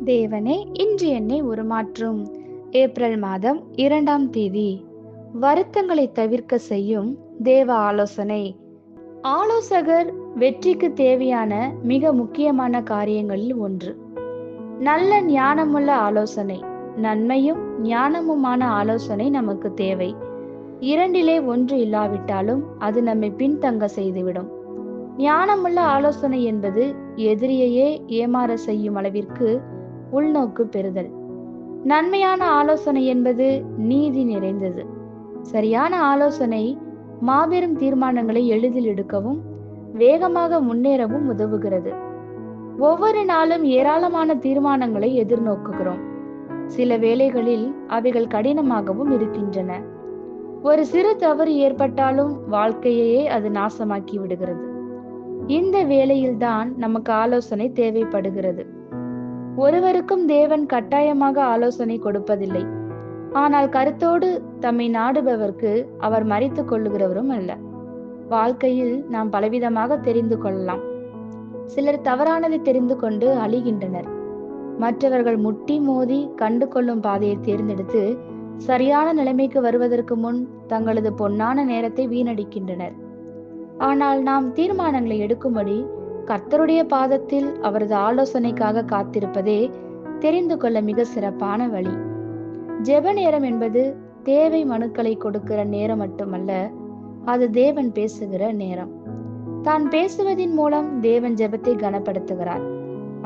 தேவனே இன்று என்னை உருமாற்றும். ஏப்ரல் மாதம் 2ஆம் தேதி. வருத்தங்களை தவிர்க்க செய்யும் தேவ ஆலோசனை. ஆலோசகர் வெற்றிக்கு தேவையான மிக முக்கியமான காரியங்களில் ஒன்று. நல்ல ஞானமுள்ள ஆலோசனை. நன்மையும் ஞானமுமான ஆலோசனை நமக்கு தேவை. இரண்டிலே ஒன்று இல்லாவிட்டாலும் அது நம்மை பின்தங்க செய்துவிடும். ஞானமுள்ள ஆலோசனை என்பது எதிரியையே ஏமாற செய்யும் அளவிற்கு உள்நோக்கு பெறுதல். நன்மையான ஆலோசனை என்பது நீதி நிறைந்தது. சரியான ஆலோசனை மாபெரும் தீர்மானங்களை எளிதில் எடுக்கவும் வேகமாக முன்னேறவும் உதவுகிறது. ஒவ்வொரு நாளும் ஏராளமான தீர்மானங்களை எதிர்நோக்குகிறோம். சில வேளைகளில் அவைகள் கடினமாகவும் இருக்கின்றன. ஒரு சிறு தவறு ஏற்பட்டாலும் வாழ்க்கையையே அது நாசமாக்கி விடுகிறது. இந்த வேளையில்தான் நமக்கு ஆலோசனை தேவைப்படுகிறது. ஒருவருக்கும் தேவன் கட்டாயமாக ஆலோசனை கொடுப்பதில்லை. ஆனால் கருத்தோடு தம்மை நாடுபவர்க்கு அவர் மறித்துக் கொள்ளுகிறவரும் அல்ல. வாழ்க்கையில் நாம் பலவிதமாக தெரிந்து கொள்ளலாம். சிலர் தவறானதை தெரிந்து கொண்டு அழிகின்றனர். மற்றவர்கள் முட்டி மோதி கண்டு கொள்ளும் பாதையை தேர்ந்தெடுத்து சரியான நிலைமைக்கு வருவதற்கு முன் தங்களது பொன்னான நேரத்தை வீணடிக்கின்றனர். ஆனால் நாம் தீர்மானங்களை எடுக்கும்படி கர்த்தருடைய பாதத்தில் அவரது ஆலோசனைக்காக காத்திருப்பதே தெரிந்து கொள்ள மிக சிறப்பான வழி. ஜெப நேரம் என்பது தேவை மனுக்களை கொடுக்கிற நேரம் மட்டுமல்ல, அது தேவன் பேசுகிற நேரம். தான் பேசுவதின் மூலம் தேவன் ஜெபத்தை கனப்படுத்துகிறார்.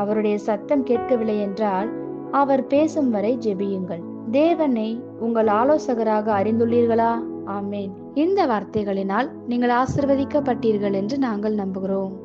அவருடைய சத்தம் கேட்கவில்லை என்றால் அவர் பேசும் வரை ஜெபியுங்கள். தேவனை உங்கள் ஆலோசகராக அறிந்துள்ளீர்களா? ஆமேன். இந்த வார்த்தைகளினால் நீங்கள் ஆசீர்வதிக்கப்பட்டீர்கள் என்று நாங்கள் நம்புகிறோம்.